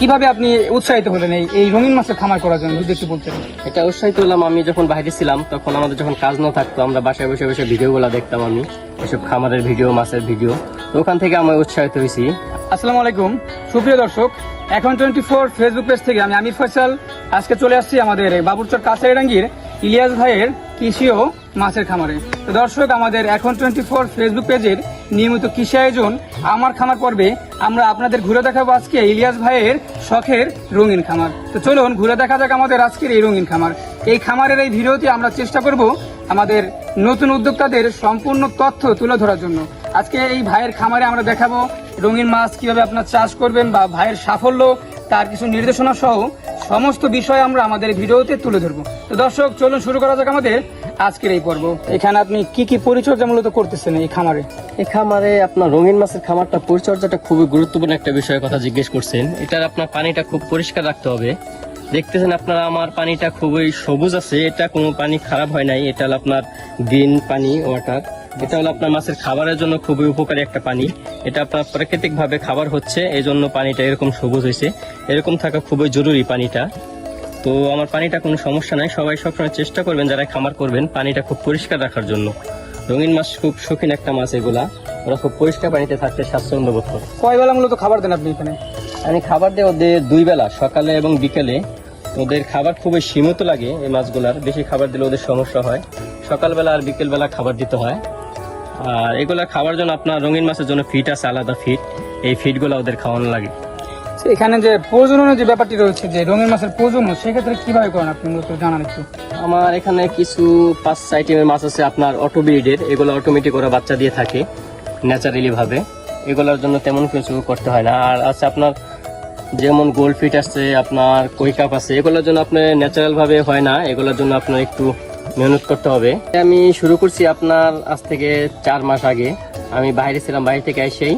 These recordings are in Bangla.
কিভাবে আপনি উৎসাহিত হলেন এই রঙিন মাছের খামার করার জন্য, যদি একটু বলতেন? এটা উৎসাহিত হলাম, আমি যখন বাইরে ছিলাম তখন আমাদের যখন কাজ না থাকতো আমরা বাসায় বসে বসে ভিডিওগুলো দেখতাম, আমি এসব খামারের ভিডিও, মাছের ভিডিও, তো ওখান থেকে আমি উৎসাহিত হয়েছি। আসসালামু আলাইকুম সুপ্রিয় দর্শক, এখন 24 ফেসবুক পেজ থেকে আমি আমির ফয়সাল আজকে চলে আসছি আমাদের বাবুরচর কাছাইরাঙ্গীর ইলিয়াস ভাইয়ের কৃষি ও মাছের খামারে। তো দর্শক, আমাদের এখন 24 ফেসবুক পেজের নিয়মিত কৃষি আয়োজন আমার খামার পর্বে আমরা আপনাদের ঘুরে দেখাবো আজকে ইলিয়াস ভাইয়ের শখের রঙিন খামার। তো চলুন ঘুরে দেখা যাক আমাদের আজকের এই রঙিন খামার। এই খামারের এই ভিডিওতে আমরা চেষ্টা করব আমাদের নতুন উদ্যোক্তাদের সম্পূর্ণ তথ্য তুলে ধরার জন্য। আজকে এই ভাইয়ের খামারে আমরা দেখাবো রঙিন মাছ কিভাবে আপনার চাষ করবেন বা ভাইয়ের সাফল্য, তার কিছু নির্দেশনা সহ সমস্ত বিষয় আমরা আমাদের ভিডিওতে তুলে ধরবো। তো দর্শক, চলুন শুরু করা যাক আমাদের আজকের এই পর্ব। এখানে আপনি কি কি পরিচর্যা মূলত করতেছেন এই খামারে? এই খামারে আপনার রঙিন মাছের খামারটা পরিচর্যাটা খুবই গুরুত্বপূর্ণ একটা বিষয়ের কথা জিজ্ঞেস করছেন। এটার আপনার পানিটা খুব পরিষ্কার রাখতে হবে। দেখতেছেন আপনারা আমার পানিটা খুবই সবুজ আছে, এটা কোনো পানি খারাপ হয় নাই, এটা হলো আপনার গ্রিন পানি ওয়াটার। এটা হলো আপনার মাছের খাবারের জন্য খুবই উপকারী একটা পানি। এটা আপনার প্রাকৃতিক ভাবে খাবার হচ্ছে, এই জন্য পানিটা এরকম সবুজ হয়েছে। এরকম থাকা খুবই জরুরি পানিটা। তো আমার পানিটা কোনো সমস্যা নাই, সবাই সবসময় চেষ্টা করবেন যারা খামার করবেন পানিটা খুব পরিষ্কার রাখার জন্য। রঙিন মাছ খুব শৌখিন একটা মাছ, এগুলা ওরা খুব পরিষ্কার পানিতে থাকতে স্বাচ্ছন্দ্য বোধ করে। কয় বেলা মূলত খাবার দেন আপনি এখানে? আমি খাবার দিই ওদের 2 বেলা, সকালে এবং বিকেলে। ওদের খাবার খুবই সীমিত লাগে, এই মাছগুলার বেশি খাবার দিলে ওদের সমস্যা হয়। সকালবেলা আর বিকেলবেলা খাবার দিতে হয়। আর এগুলা খাবার জন্য আপনার রঙিন মাছের জন্য ফিট আছে, আলাদা ফিট, এই ফিটগুলো ওদের খাওয়ানো লাগে। এখানে যে প্রজননের যে ব্যাপারটি রয়েছে, যে রঙিন মাছের প্রজনন, সেক্ষেত্রে কিভাবে করেন আপনি মূলত জানান একটু? আমার এখানে কিছু 5 আইটেমের মাছ আছে আপনার অটো ব্রিডের, এগুলো অটোমেটিক ওরা বাচ্চা দিয়ে থাকে ন্যাচারালি ভাবে, এগুলোর জন্য তেমন কিছু করতে হয় না। আর আছে আপনার যেমন গোল্ড ফিট আছে, আপনার কই কাপ আছে, এগুলোর জন্য আপনার ন্যাচারাল ভাবে হয় না, এগুলোর জন্য আপনার একটু মেহনত করতে হবে। আমি শুরু করছি আপনার আজ থেকে 4 মাস আগে, আমি বাইরে ছিলাম, বাইরে থেকে এসেই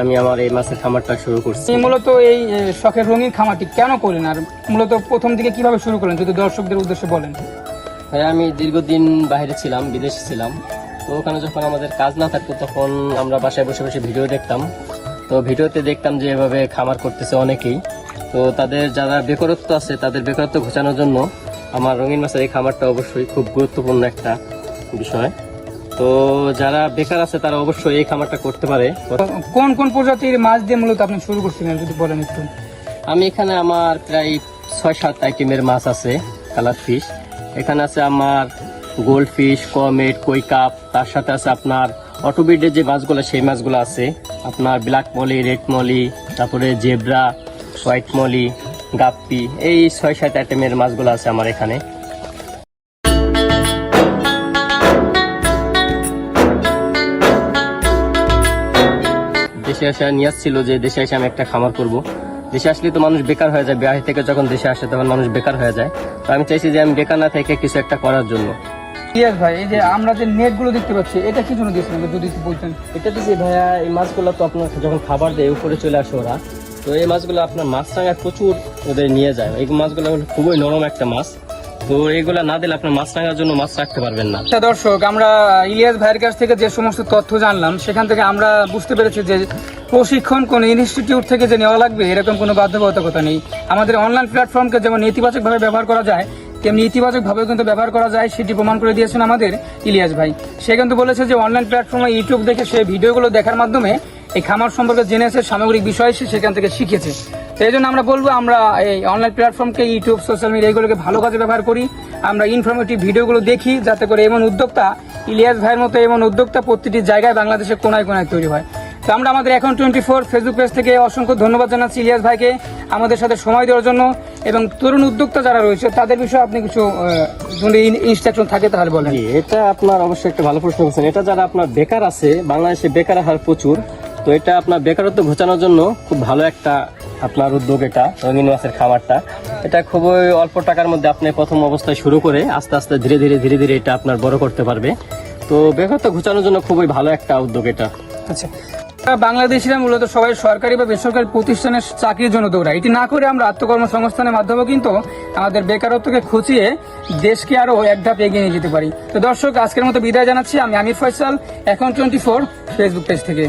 আমি আমার এই মাছের খামারটা শুরু করছি। মূলত এই শখের রঙিন খামারটি কেন করেন, আর মূলত প্রথম দিকে কিভাবে শুরু করলেন যদি দর্শকদের উদ্দেশ্যে বলেন? হ্যাঁ, আমি দীর্ঘদিন বাইরে ছিলাম, বিদেশে ছিলাম। তো ওখানে যখন আমাদের কাজ না থাকতো তখন আমরা বাসায় বসে বসে ভিডিও দেখতাম। তো ভিডিওতে দেখতাম যে এভাবে খামার করতেছে অনেকেই। তো তাদের যারা বেকারত্ব আছে তাদের বেকারত্ব ঘোচানোর জন্য আমার রঙিন মাছের এই খামারটা অবশ্যই খুব গুরুত্বপূর্ণ একটা বিষয়। তো যারা বেকার আছে তারা অবশ্যই এই খামারটা করতে পারে। কোন কোন প্রজাতির মাছ দিয়ে মূলত আপনি শুরু করছিলেন যদি বলেন একটু? আমি এখানে আমার প্রায় 6-7 আইটেমের মাছ আছে কালার ফিশ। এখানে আছে আমার গোল্ড ফিশ, কমেট, কই কাপ, তার সাথে আছে আপনার অটোবিডের যে মাছগুলো সেই মাছগুলো আছে আপনার ব্ল্যাক মলি, রেড মলি, তারপরে জেব্রা, হোয়াইট মলি, গাপ্পি, এই 6-7 আইটেমের মাছগুলো আছে আমার এখানে। দেশে আসা নিয়ে আসছিল যে দেশে এসে আমি একটা খামার করব। দেশে আসলে তো মানুষ বেকার হয়ে যায়, বাইরে থেকে যখন দেশে আসে তখন মানুষ বেকার হয়ে যায়। তো আমি চাইছি যে আমি বেকার না থেকে কিছু একটা করার জন্য। ইলিয়াস ভাই, এই যে আমরা যে নেট গুলো দেখতে পাচ্ছি, এটা কি জন্য দিয়েছিলেন যদি একটু বলতেন? এটা দিয়েছি ভাইয়া, এই মাছগুলো তো আপনার যখন খাবার দেয় উপরে চলে আসে ওরা, তো এই মাছগুলো আপনার মাছরাঙা প্রচুর ওদের নিয়ে যায়। এই মাছগুলো খুবই নরম একটা মাছ, তো এইগুলা না দিলে আপনার মাছরাঙার জন্য মাছ রাখতে পারবেন না। দর্শক, আমরা ইলিয়াস ভাইয়ের কাছ থেকে যে সমস্ত তথ্য জানলাম সেখান থেকে আমরা বুঝতে পেরেছি যে প্রশিক্ষণ কোন ইনস্টিটিউট থেকে যে নেওয়া লাগবে এরকম কোনো বাধ্যবাধকতা নেই। আমাদের অনলাইন প্ল্যাটফর্মকে যেমন নেতিবাচকভাবে ব্যবহার করা যায় তেমনি ইতিবাচকভাবেও কিন্তু ব্যবহার করা যায়, সেটি প্রমাণ করে দিয়েছেন আমাদের ইলিয়াস ভাই। সে কিন্তু বলেছে যে অনলাইন প্ল্যাটফর্মে ইউটিউব দেখে সে ভিডিওগুলো দেখার মাধ্যমে এই খামার সম্পর্কে জেনেছে, সামগ্রিক বিষয় সে সেখান থেকে শিখেছে। তো এই জন্য আমরা বলবো আমরা এই অনলাইন প্ল্যাটফর্মকে, ইউটিউব, সোশ্যাল মিডিয়া এগুলোকে ভালো কাজে ব্যবহার করি, আমরা ইনফরমেটিভ ভিডিওগুলো দেখি, যাতে করে এমন উদ্যোক্তা ইলিয়াস ভাইয়ের মতো এমন উদ্যোক্তা প্রতিটি জায়গায় বাংলাদেশের কোনায় কোনায় তৈরি হয়। তো আমরা আমাদের এখন 24 ফেসবুক পেজ থেকে অসংখ্য ধন্যবাদ জানাচ্ছি ইলিয়াস ভাইকে আমাদের সাথে সময় দেওয়ার জন্য। এবং তরুণ উদ্যোক্তা যারা রয়েছে তাদের বিষয়ে আপনি কিছু যদি ইনস্ট্রাকশন থাকে তাহলে বলেন। এটা আপনার অবশ্যই একটা ভালো প্রশ্ন করছেন। এটা যারা আপনার বেকার আছে, বাংলাদেশে বেকার হার প্রচুর, তো এটা আপনার বেকারত্ব ঘোচানোর জন্য খুব ভালো একটা আপনার উদ্যোগ এটা রঙিন মাছের খামারটা। এটা খুবই অল্প টাকার মধ্যে আপনি প্রথম অবস্থায় শুরু করে আস্তে আস্তে ধীরে ধীরে এটা আপনার বড় করতে পারবে। তো বেকারত্ব ঘোচানোর জন্য খুবই ভালো একটা উদ্যোগ এটা। আচ্ছা, বাংলাদেশিরা মূলত সবাই সরকারি বা বেসরকারি প্রতিষ্ঠানের চাকরির জন্য দৌড়ায়। এটি না করে আমরা আত্মকর্মসংস্থানের মাধ্যমে কিন্তু আমাদের বেকারত্বকে খুঁচিয়ে দেশকে আরো এক ধাপ এগিয়ে নিয়ে যেতে পারি। তো দর্শক, আজকের মতো বিদায় জানাচ্ছি আমি আমির ফয়সাল, এখন 24 ফেসবুক পেজ থেকে।